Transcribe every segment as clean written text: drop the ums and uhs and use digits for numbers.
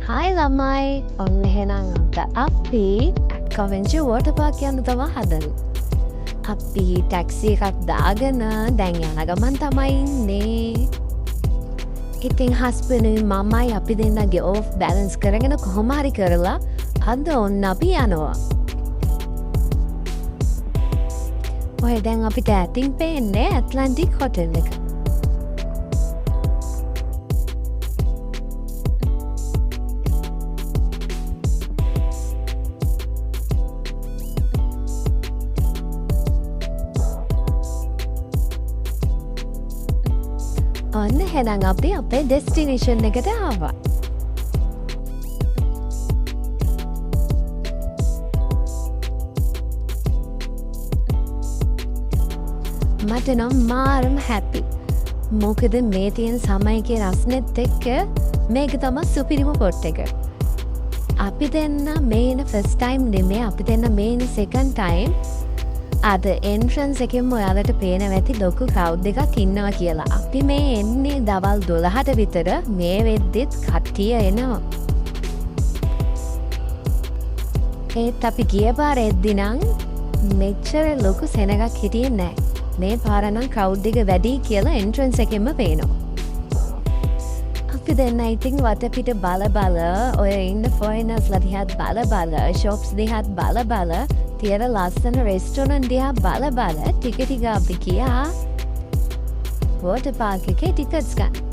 Hi ළමයි ඔන්න එහෙනම් අද අපි කවෙන්චි වෝටර් පාක් යන්න තමයි හදන්නේ. අපි ටැක්සි එකක් දාගෙන දැන් යන ගමන් තමයි ඉන්නේ. ඉතින් හස්බන්ඩ්යි මමයි අපි දෙන්නගේ ඕෆ් බැලන්ස් කරගෙන කොහොම හරි කරලා අද ඔන්න අපි යනවා. ඔය දැන් අපිට ඇතින් පේන්නේ ඇට්ලන්ටික් හොටෙල් එක. ඔන්න හෙනම් අපි අපේ ඩෙස්ටිනේෂන් එකට ආවා. මට නම් මාරම හැපි. මොකද මේ තියෙන සමයකේ රස්නෙත් එක්ක මේක තමයි සුපිරිම පොට් එක. අපි දෙන්න මේන ෆස්ට් ටයිම් නෙමෙයි අපි දෙන්න මේන සෙකන්ඩ් ටයිම්. අද එන්ට්‍රන්ස් එකෙන්ම ඔයාලට පේන ඇති ලොකු ක්‍රවුඩ් එකක් ඉන්නවා කියලා. අපි මේ එන්නේ දවල් 12ට විතර. මේ වෙද්දිත් කට්ටිය එනවා. ඒත් අපි ගිය පාර එද්දි නම් මෙච්චර ලොකු සෙනගක් හිටියේ නැහැ. මේ පාර නම් ක්‍රවුඩ් එක වැඩි කියලා එන්ට්‍රන්ස් එකෙන්ම පේනවා. අපි දෙන්න ඉතින් වටපිට බල ඔය ඉන්න ෆොරිනර්ස්ලා දිහාත් බල ෂොප්ස් දිහාත් බල තියෙන ලස්සන රෙස්ටෝරන්ට් දිහා බල ටික අපි ගියා වෝටර් පාක් එකේ ටිකට්ස් ගන්න.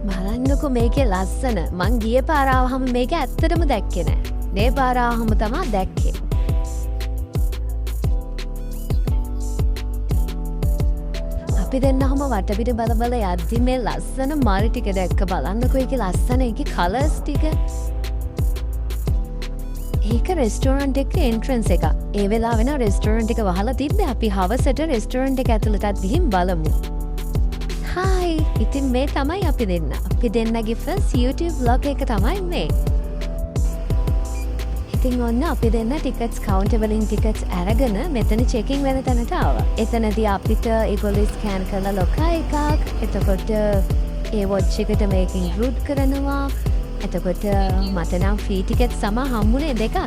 බලන්නකෝ මේකේ ලස්සන. මං ගිය පාර ආවහම මේක ඇත්තටම දැක්කේ නෑ. මේ පාර ආවහම තමයි දැක්කේ. අපි දෙන්නහම වටපිට බල යද්දි මේ ලස්සන මල් ටික දැක්ක. බලන්නකෝ ඒකේ ලස්සන ඒකේ කලර්ස් ටික. ඒක රෙස්ටෝරන්ට් එකේ එන්ට්‍රන්ස් එක. ඒ වෙලාව වෙන රෙස්ටෝරන්ට් එක වහලා තිබ්බේ. අපි හවසට රෙස්ටෝරන්ට් එක ඇතුළටත් ගිහින් බලමු. හායි. ඉතින් මේ තමයි අපි දෙන්න. අපි දෙන්නගේ ෆස්ට් YouTube vlog එක තමයි මේ. ඉතින් ඔන්න අපි දෙන්න ටිකට්ස් කවුන්ටර් වලින් ටිකට්ස් අරගෙන මෙතන චෙකින් වෙන තැනට ආවා. එතනදී අපිට ඒගොල්ලෝ ස්කෑන් කරලා ලොකා එකක්. එතකොට ඒ වොච් එකට මේකින් රූට් කරනවා. එතකොට මට නම් ෆ්‍රී ටිකට්ස් සම හම්බුනේ දෙකක්.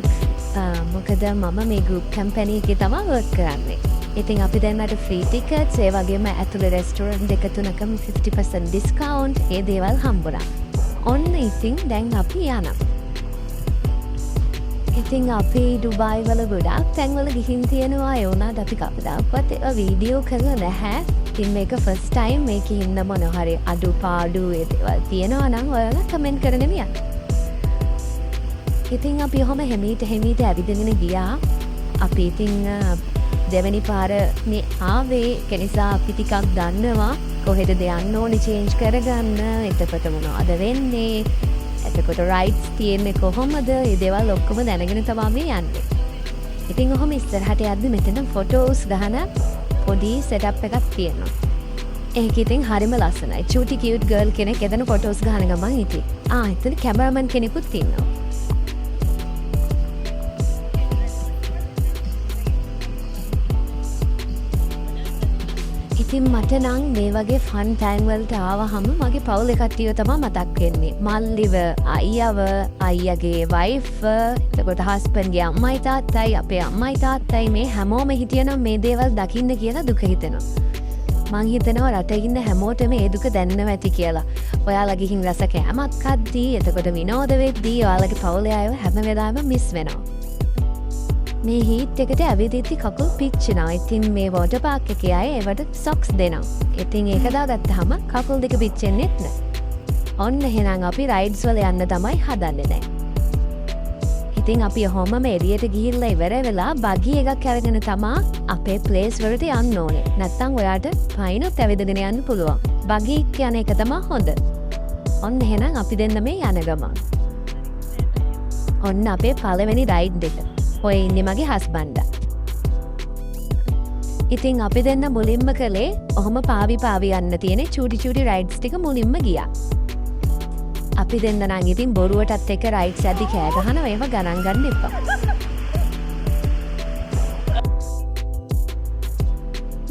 මොකද මම මේ ගෲප් කම්පැනි එකේ තමයි වර්ක් කරන්නේ. ඉතින් අපි දෙන්නට ෆ්‍රී ටිකට්ස් ඒ වගේම ඇතුළේ රෙස්ටෝරන්ට් දෙක තුනකම 50% ඩිස්කවුන්ට් ඒ දේවල් හම්බුණා. ඔන්න ඉතින් දැන් අපි යනවා. ඉතින් අපි ඩුබායි වල ගොඩාක් තැන්වල ගිහින් තියෙනවා. ඒ වුණාට අපි කවදාවත් ඒක වීඩියෝ කරලා නැහැ. ඉතින් මේක ෆස්ට් ටයිම් මේකේ ඉන්න මොන හරි අඩුපාඩු ඒ දේවල් තියෙනවා නම් ඔයාලා කමෙන්ට් කරගෙන මියන්න. ඉතින් අපි ඔහොම හැමීට ඇවිදගෙන ගියා. අපි ඉතින් දෙවැනි පාර මේ ආවේ කෙනිසා අපි ටිකක් දන්නවා කොහෙද යන්න ඕනේ චේන්ජ් කරගන්න. එතකොට මොනවද වෙන්නේ? එතකොට රයිට්ස් තියෙන්නේ කොහොමද? ඒ දේවල් ඔක්කොම දැනගෙන තමයි මේ යන්නේ. ඉතින් ඔහොම ඉස්සරහට යද්දි මෙතන ෆොටෝස් ගහන පොඩි සෙටප් එකක් තියෙනවා. ඒක ඉතින් හරිම ලස්සනයි. චූටි කියුට් ගර්ල් කෙනෙක් එතන ෆොටෝස් ගහන ගමන් ඉතින් එතන කැමරාමන් කෙනෙකුත් ඉන්නවා. ඉතින් මට නම් මේ වගේ ෆන් ටයිම් වලට ආවහම මගේ පවුලේ කට්ටිය තමයි මතක් වෙන්නේ. මල්ලිව, අයියව, අයියාගේ වයිෆ්, එතකොට හස්බන්ඩ්ගේ අම්මයි තාත්තයි, අපේ අම්මයි තාත්තයි මේ හැමෝම හිටියනම් මේ දේවල් දකින්න කියලා දුක හිතෙනවා. මං හිතනවා රටේ ඉන්න හැමෝටම මේ දුක දැනෙනවා ඇති කියලා. ඔයාලා ගිහින් රස කෑමක් කද්දී, එතකොට විනෝද වෙද්දී ඔයාලගේ පවුලේ අයව හැම වෙලාවෙම මිස් වෙනවා. මේ හීට් එකට ඇවිදිද්දි කකුල් පිච්චෙනවා. ඉතින් මේ වෝටර් පාක් එකේ අය ඒවට සොක්ස් දෙනවා. ඉතින් ඒක දාගත්තාම කකුල් දෙක පිච්චෙන්නේ නැහැ. ඔන්න එහෙනම් අපි රයිඩ්ස් වල යන්න තමයි හදන්නේ දැන්. ඉතින් අපි හොමම එළියට ගිහිල්ලා ඉවර වෙලා බගි එකක් අරගෙන තමා අපේ ප්ලේස් වලට යන්න ඕනේ. නැත්තම් ඔයාට පයින්ොත් ඇවිදගෙන යන්න පුළුවන්. බගි යන එක තමයි හොඳ. ඔන්න එහෙනම් අපි දෙන්න මේ යන ගමන්. ඔන්න අපේ පළවෙනි රයිඩ් එක. ඔය ඉන්නේ මගේ හස්බන්ඩ්. ඉතින් අපි දෙන්න මුලින්ම කළේ ඔහොම පාවි යන්න තියෙන චූටි රයිඩ්ස් ටික මුලින්ම ගියා. අපි දෙන්න නම් ඉතින් බොරුවටත් එක්ක රයිඩ්ස් ඇද්දි කෑ ගහනවා ඒව ගණන් ගන්න එපා.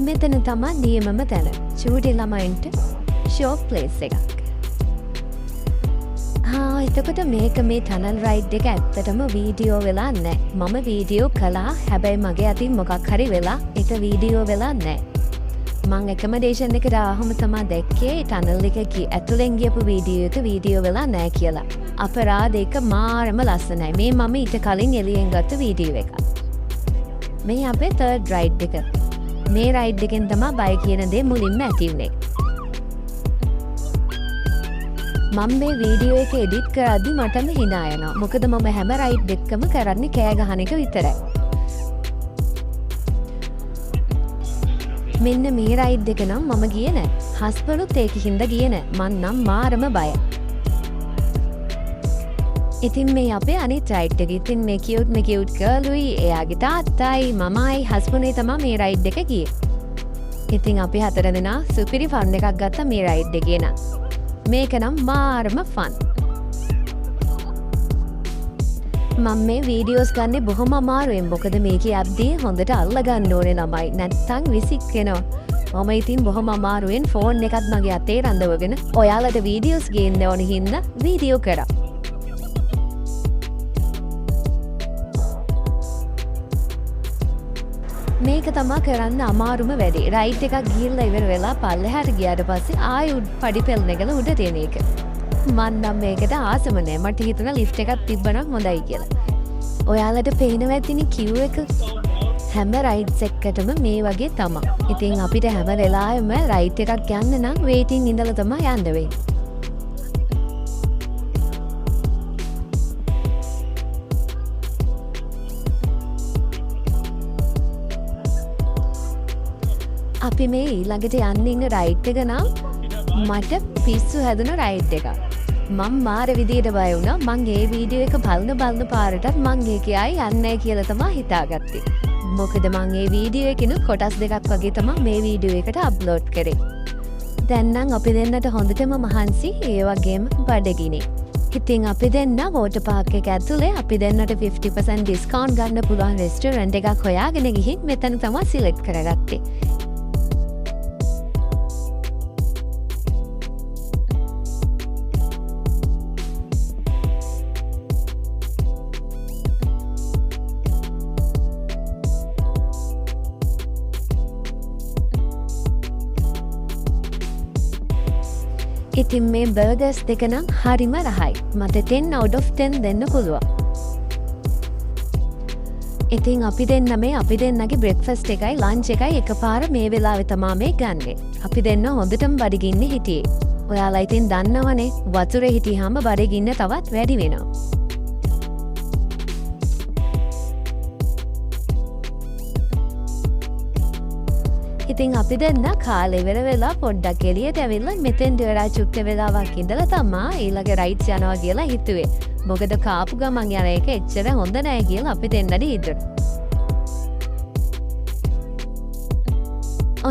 මෙතන තමයි නියමම තැන. චූටි ළමයින්ට ෂෝ ප්ලේස් එකක්. එතකොට මේක මේ ටනල් රයිඩ් එක ඇත්තටම වීඩියෝ වෙලා නැහැ. මම වීඩියෝ කළා. හැබැයි මගේ අතින් මොකක් හරි වෙලා ඒක වීඩියෝ වෙලා නැහැ. මං එකමඩේෂන් එකට ආවම තමයි දැක්කේ ටනල් එක ඇතුලෙන් ගියපු වීඩියෝ එක වීඩියෝ වෙලා නැහැ කියලා. අපරාධ එක මාරම ලස්සනයි. මේ මම ඊට කලින් එළියෙන් ගත්ත වීඩියෝ එක. මේ අපේ තර්ඩ් රයිඩ් එක. මේ රයිඩ් එකෙන් තමයි බය කියන දේ මුලින්ම ඇති වුනේ. මම මේ වීඩියෝ එක එඩිට් කරද්දි මටම hina යනවා. මොකද මම හැම රයිඩ් එකකම කරන්නේ කෑ ගහන එක විතරයි. මෙන්න මේ රයිඩ් එක නම් මම ගියේ නෑ. හස්බන්ඩ්ුත් ඒකින්ද ගියේ නෑ. මං නම් මාරම බයයි. ඉතින් මේ අපේ අනිත් රයිඩ් එක. ඉතින් මේ කියුට් ගර්ලුයි, එයාගේ තාත්තයි, මමයි, හස්බන්ඩ්ුයි තමයි මේ රයිඩ් එක ගියේ. ඉතින් අපි හතර දෙනා සුපිරි ෆන් එකක් ගත්තා මේ රයිඩ් එකේ නම්. මේක නම් මාරම ෆන්. මම මේ වීඩියෝස් ගන්නේ බොහොම අමාරුවෙන්. මොකද මේකේ ඇප් දී හොඳට අල්ලගන්න ඕනේ ළමයි. නැත්තම් විසික් වෙනවා. මම ඉතින් බොහොම අමාරුවෙන් ෆෝන් එකත් මගේ අතේ රඳවගෙන ඔයාලට වීඩියෝස් ගේන්න ඕනේ හින්දා වීඩියෝ කරා. මේක තමයි කරන්න අමාරුම වැඩේ. රයිඩ් එකක් ගිහිල්ලා ඉවර වෙලා පල්ලෙහාට ගියාට පස්සේ ආයෙ පඩි පෙළ නැගලා උඩ තියෙන එක. මන් නම් මේකට ආසම නෑ. මට හිතුණා ලිෆ්ට් එකක් තිබ්බනම් හොඳයි කියලා. ඔයාලට පේනවා ඇතිනේ queue එක. හැම රයිඩ්ස් එකකටම මේ වගේ තමයි. ඉතින් අපිට හැම වෙලාවෙම රයිඩ් එකක් යන්න නම් වේටින් ඉඳලා තමයි යන්න වෙන්නේ. අපි මේ ඊළඟට යන්න ඉන්න රයිඩ් එක නම් මට පිස්සු හැදුන රයිඩ් එකක්. මං මාර විදියට බය වුණා. මං ඒ වීඩියෝ එක බලන පාරටත් මං ඒකේ ආයි යන්නේ නැහැ කියලා තමයි හිතාගත්තේ. මොකද මං ඒ වීඩියෝ එකේ කොටස් දෙකක් වගේ තමයි මේ වීඩියෝ එකට අප්ලෝඩ් කරේ. දැන් නම් අපි දෙන්නට හොඳටම මහන්සි ඒ වගේම බඩගිනි. ඉතින් අපි දෙන්න වෝටර් පාක් එක ඇතුලේ අපි දෙන්නට 50% ඩිස්කවුන්ට් ගන්න පුළුවන් රෙස්ටොරන්ට් එකක් හොයාගෙන ගිහින් මෙතන තමයි සිලෙක්ට් කරගත්තේ. ඉතින් මේ බර්ගර්ස් දෙක නම් හරිම රහයි. මට 10 out of 10 දෙන්න පුළුවන්. ඉතින් අපි දෙන්නගේ බ්‍රෙක්ෆාස්ට් එකයි ලන්ච් එකයි එකපාර මේ වෙලාවේ තමයි මේ ගන්නෙ. අපි දෙන්න හොඳටම බඩගින්නේ හිටියේ. ඔයාලා ඉතින් දන්නවනේ වතුරේ හිටියාම බඩගින්න තවත් වැඩි වෙනවා. ඉතින් අපි දෙන්න කාලේ ඉවර වෙලා පොඩ්ඩක් එළියට ඇවිල්ලා මෙතෙන් දෙවරා චුට්ට වෙලාවක් ඉඳලා තමා ඊළඟ රයිඩ්ස් යනවා කියලා හිතුවේ. මොකද කාපු ගමන් යන එක එච්චර හොඳ නෑ කියලා අපි දෙන්නට හිතුණා.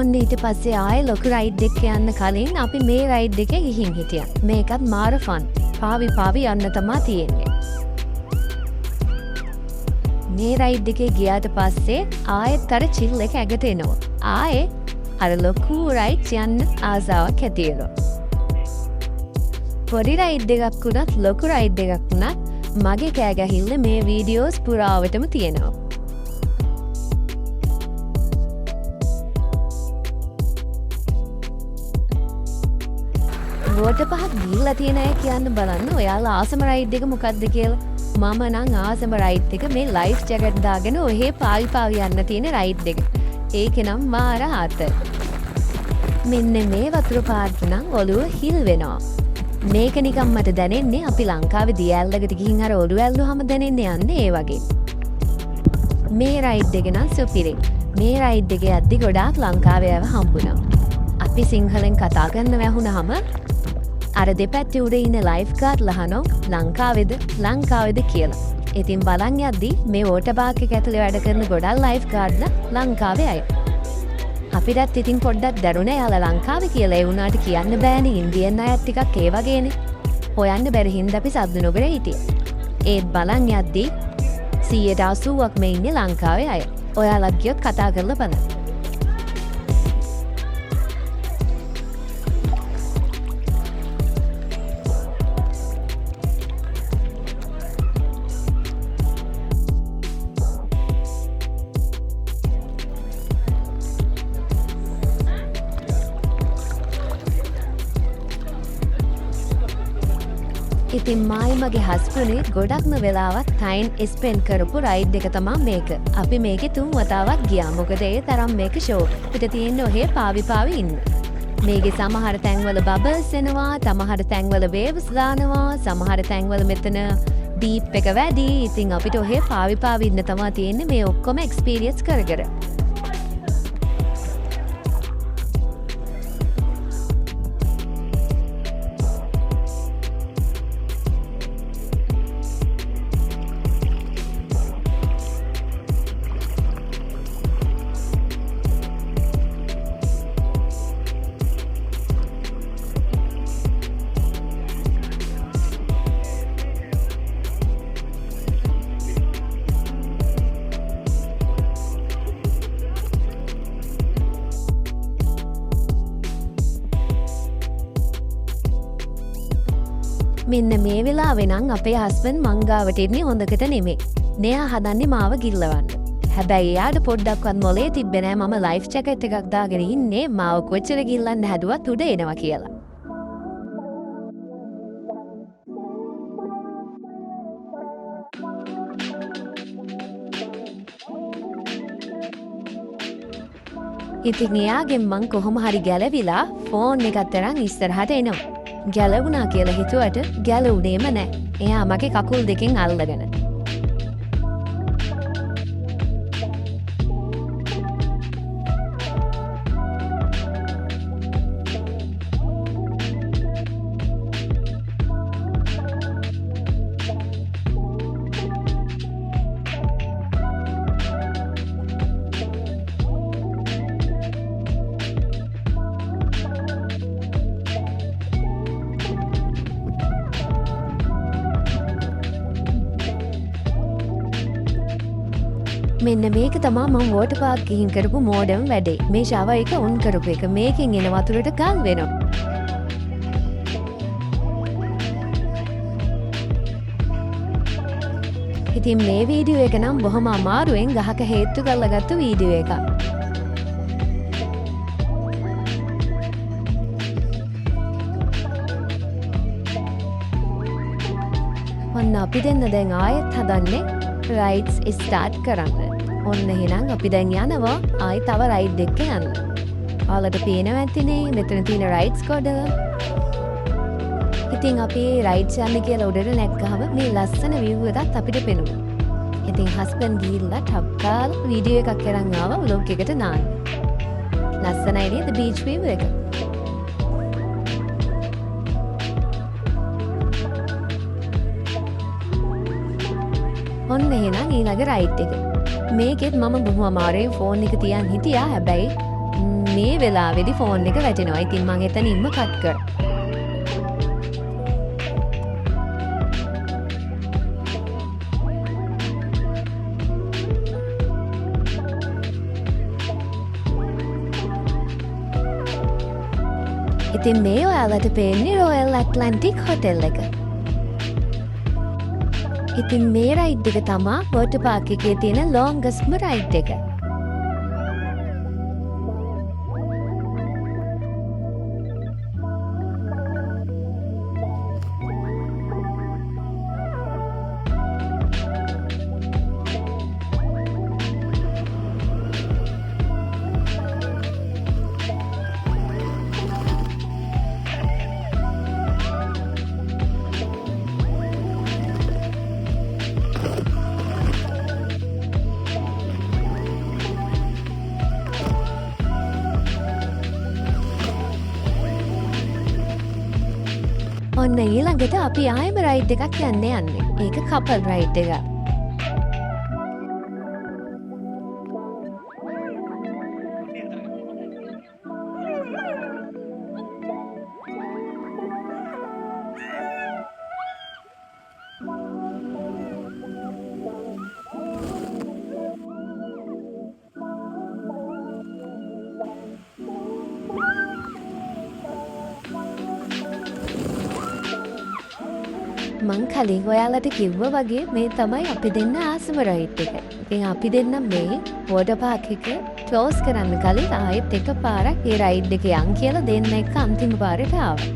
ඔන්න ඊට පස්සේ ආයේ ලොකු රයිඩ් එක යන්න කලින් අපි මේ රයිඩ් එකේ ගිහින් හිටියා. මේකත් මාර ෆන්. පාවි යන්න තමයි තියෙන්නේ. මේ රයිඩ් එකේ ගියාට පස්සේ ආයෙත් අර චිල් එක ඇගට එනවා. ආයේ අර ලොකු රයිඩ්ස් යන්න ආසාවක් ඇති වෙනවා. පොඩි රයිඩ් එකක් වුණත් ලොකු රයිඩ් එකක් වුණත් මගේ කෑ ගැහිල්ල මේ වීඩියෝස් පුරාවටම තියෙනවා. වෝටර් පහක් ගිහිල්ලා තියෙන අය කියන්න බලන්න ඔයාලා ආසම රයිඩ් එක මොකක්ද කියලා. මම නම් ආසම රයිඩ් එක මේ ලයිෆ් ජැකට් දාගෙන ඔහේ පාවි යන්න තියෙන රයිඩ් එක. ඒක නම් මාර ආත. මෙන්න මේ වතුර පාට නම් ඔළුව හිල් වෙනවා. මේක නිකම් මට දැනෙන්නේ අපි ලංකාවේ දියැලකට ගිහින් අර ඔළුව ඇල්ලුවාම දැනෙන්නේ යන්නේ ඒ වගේ. මේ රයිඩ් එක නම් සුපිරි. මේ රයිඩ් එකේ යද්දි ගොඩාක් ලංකාවේ අය හම්බුණා. අපි සිංහලෙන් කතා කරන්න වැහුණාම අර දෙපැත්තේ උඩ ඉන්න ලයිෆ් ගාඩ් ලහනෝ ලංකාවේද කියලා. ඉතින් බලන් යද්දි මේ වෝටර් පාක් එක ඇතුලේ වැඩ කරන ගොඩක් ලයිෆ් ගාඩ්ලා ලංකාවේ අය. අපිටත් ඉතින් පොඩ්ඩක් දැනුණා යාලා ලංකාවේ කියලා. ඒ වුණාට කියන්න බෑනේ ඉන්දියන් අයත් ටිකක් ඒ වගේනේ. හොයන්න බැරි හින්දා අපි සද්ද නොකර හිටියේ. ඒත් බලන් යද්දි 80%ක් මේ ඉන්නේ ලංකාවේ අය. ඔයාලත් ගියොත් කතා කරලා බලන්න. ඉතින් මායි මගේ හස්බන්ඩ් ගොඩක්ම වෙලාවක් ටයිම් ස්පෙන්ඩ් කරපු රයිඩ් එක තමයි මේක. අපි මේකේ 3 වතාවක් ගියා. මොකද ඒ තරම් මේක ෂෝ. පිට තියෙන ඔහේ පාවි ඉන්න. මේකේ සමහර තැන්වල බබල්ස් එනවා, සමහර තැන්වල වේව්ස් දානවා, සමහර තැන්වල මෙතන ඩීප් එක වැඩි. ඉතින් අපිට ඔහේ පාවි ඉන්න තමයි තියෙන්නේ මේ ඔක්කොම එක්ස්පීරියන්ස් කර. මෙන්න මේ වෙලාවේ නම් අපේ හස්බන්ඩ් මං ගාවට එන්නේ හොඳකට නෙමෙයි. මෙයා හදන්නේ මාව ගිල්ලවන්න. හැබැයි එයාට පොඩ්ඩක්වත් මොලේ තිබ්බේ නෑ මම ලයිෆ් ජැකට් එකක් දාගෙන ඉන්නේ මාව කොච්චර ගිල්ලන්න හැදුවත් උඩ එනවා කියලා. ඉතින් එයාගෙන් මං කොහොම හරි ගැලවිලා ෆෝන් එකත් අරන් ඉස්සරහට එනවා. ගැලවුණා කියලා හිතුවට ගැලවුණේම නෑ. එයා මගේ කකුල් දෙකෙන් අල්ලගෙන. මෙන්න මේක තමා මම වෝටර් පාක් ගිහින් කරපු මෝඩම් වැඩේ. මේ ෂවර් එක ඔන් කරපු එක. මේකෙන් එන වතුරට ගල් වෙනවා. ඉතින් මේ වීඩියෝ එක නම් බොහොම අමාරුවෙන් ගහක හේතු කරලා ගත්ත වීඩියෝ එකක්. ඔන්න අපි දෙන්න දැන් ආයෙත් හදන්නේ රයිඩ්ස් ස්ටාර්ට් කරන්න. ඔන්න එහෙනම් අපි දැන් යනවා ආයි තව රයිඩ් එකක යන්න. ඔයාලට පේනවා ඇතිනේ මෙතන තියෙන රයිඩ්ස් කොටද. ඉතින් අපි රයිඩ්ස් යන්න කියලා උඩට නැග්ගහම මේ ලස්සන view එකත් අපිට පෙනුණා. ඉතින් හස්බන්ඩ් ගිහිල්ලා ටප් ගාලා වීඩියෝ එකක් කරන් ආවා vlog එකට නාන්න. ලස්සනයි නේද බීච් view එක. ඔන්න එහෙනම් ඊළඟ රයිඩ් එක. මේකෙත් මම බොහොම අමාරුවෙන් ෆෝන් එක තියන් හිටියා. හැබැයි මේ වෙලාවේදී ෆෝන් එක වැටෙනවා. ඉතින් මම එතනින්ම කට් කරා. ඉතින් මේ ඔයාලට පේන්නේ රොයල් ඇට්ලන්ටික් හොටෙල් එක. ඉතින් මේ රයිඩ් එක තමා වෝටර් පාක් එකේ තියෙන ලොන්ගස්ට්ම රයිඩ් එක. ඔන්න ඊළඟට අපි ආයෙම රයිඩ් එකක් යන්නේ. ඒක කපල් රයිඩ් එකක්. මං කලින් ඔයාලට කිව්ව වගේ මේ තමයි අපි දෙන්න ආසම රයිඩ් එක. ඉතින් අපි දෙන්න මේ වෝටර් පාක් එක ක්ලෝස් කරන්න කලින් ආයෙත් එක පාරක් ඒ රයිඩ් එක යන් කියලා දෙන්න එක අන්තිම පාරට ආවා.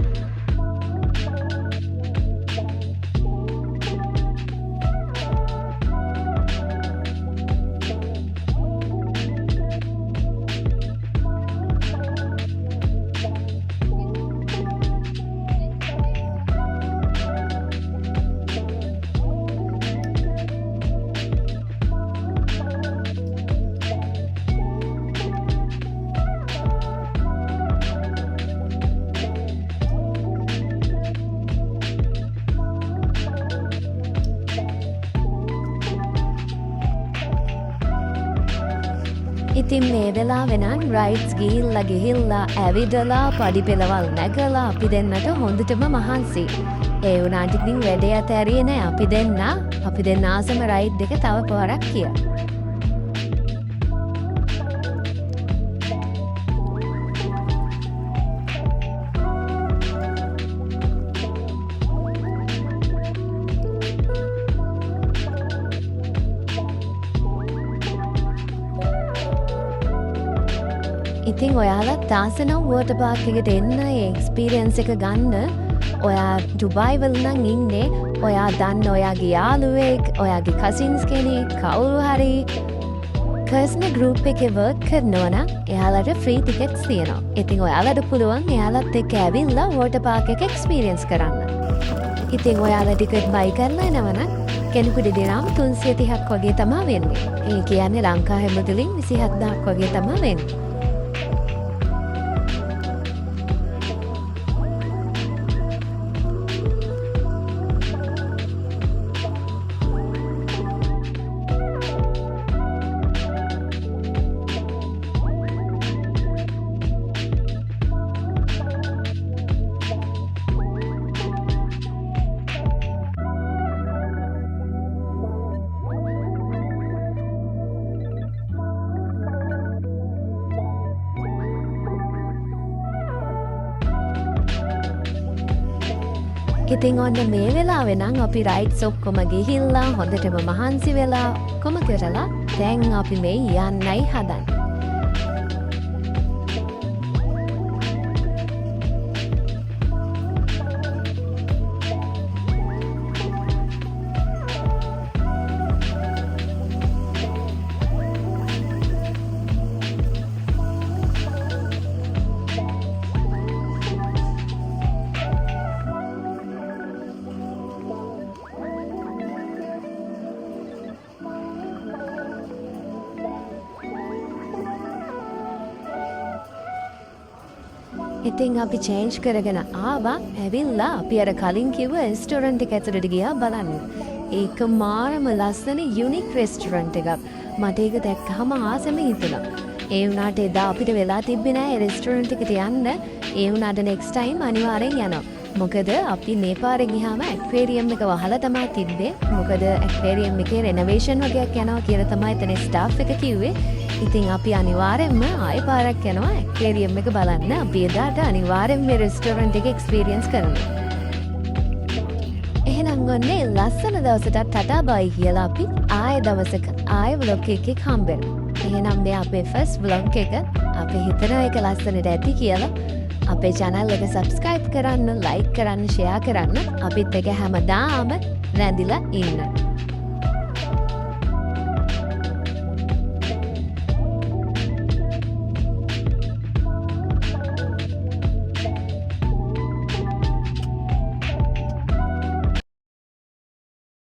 ඉතින් මේ වෙලාවෙ නම් රයිඩ්ස් ගිහිල්ලා ඇවිදලා පඩි පෙළවල් නැගලා අපි දෙන්නට හොඳටම මහන්සි. ඒ වුණාට ඉතින් වැඩේ අතෑරියේ නෑ අපි දෙන්න ආසම රයිඩ් එක තව පාරක් කියලා. ඉතින් ඔයාලත් ආසනම් වෝටර් පාක් එකට එන්න ඒ එක්ස්පීරියන්ස් එක ගන්න. ඔයා ඩුබායි වල නම් ඉන්නේ. ඔයා දන්න ඔයාගේ යාළුවෙක්, ඔයාගේ කසින්ස් කෙනෙක්, කවුරු හරි පර්සනල් ගෲප් එකේ වර්ක් කරනවා නම් එයාලට ෆ්‍රී ටිකට්ස් තියෙනවා. ඉතින් ඔයාලට පුළුවන් එයාලත් එක්ක ඇවිල්ලා වෝටර් පාක් එක එක්ස්පීරියන්ස් කරන්න. ඉතින් ඔයාලා ටිකට් බයි කරලා එනවනම් කෙනෙකුට දිනම 330ක් වගේ තමයි වෙන්නේ. ඒ කියන්නේ ලංකාවේ මුදලින් 27000ක් වගේ තමයි වෙන්නේ. ඉතින් ඔන්න මේ වෙලාවෙ නම් අපි රයිඩ්ස් ඔක්කොම ගිහිල්ලා හොඳටම මහන්සි වෙලා ඔක්කොම කරලා දැන් අපි මේ යන්නයි හදන්නේ. ඉතින් අපි චේන්ජ් කරගෙන ආවා. ඇවිල්ලා අපි අර කලින් කිව්ව රෙස්ටොරන්ට් එක ඇතුළට ගියා බලන්න. ඒක මාරම ලස්සන යුනික් රෙස්ටොරන්ට් එකක්. මට ඒක දැක්කහම ආසම හිතුණා. ඒ වුණාට එදා අපිට වෙලා තිබ්බේ නෑ ඒ රෙස්ටොරන්ට් එකට යන්න. ඒ වුණාට නෙක්ස්ට් ටයිම් අනිවාර්යෙන් යනවා. මොකද අපි මේ පාරේ ගියාම ඇක්වේරියම් එක වහලා තමයි තිබ්බේ. මොකද ඇක්වේරියම් එකේ රෙනෝවේෂන් වගේක් යනවා කියලා තමයි එතන ස්ටාෆ් එක කිව්වේ. ඉතින් අපි අනිවාර්යෙන්ම ආයෙ පාරක් යනවා ඇක්වේරියම් එක බලන්න. අපි එදාට අනිවාර්යෙන්ම මේ රෙස්ටොරන්ට් එක එක්ස්පීරියන්ස් කරනවා. එහෙනම් ඔන්නේ ලස්සන දවසට ටටා බයි කියලා අපි ආයෙ දවසක ආයෙ ව්ලොග් එකක් හම්බෙනවා. එහෙනම් මේ අපේ ෆස්ට් ව්ලොග් එක අපි හිතනවා ඒක ලස්සනට ඇති කියලා. අපේ channel එක subscribe කරන්න, like කරන්න, share කරන්න. අපිත් එක හැමදාම රැඳිලා ඉන්න.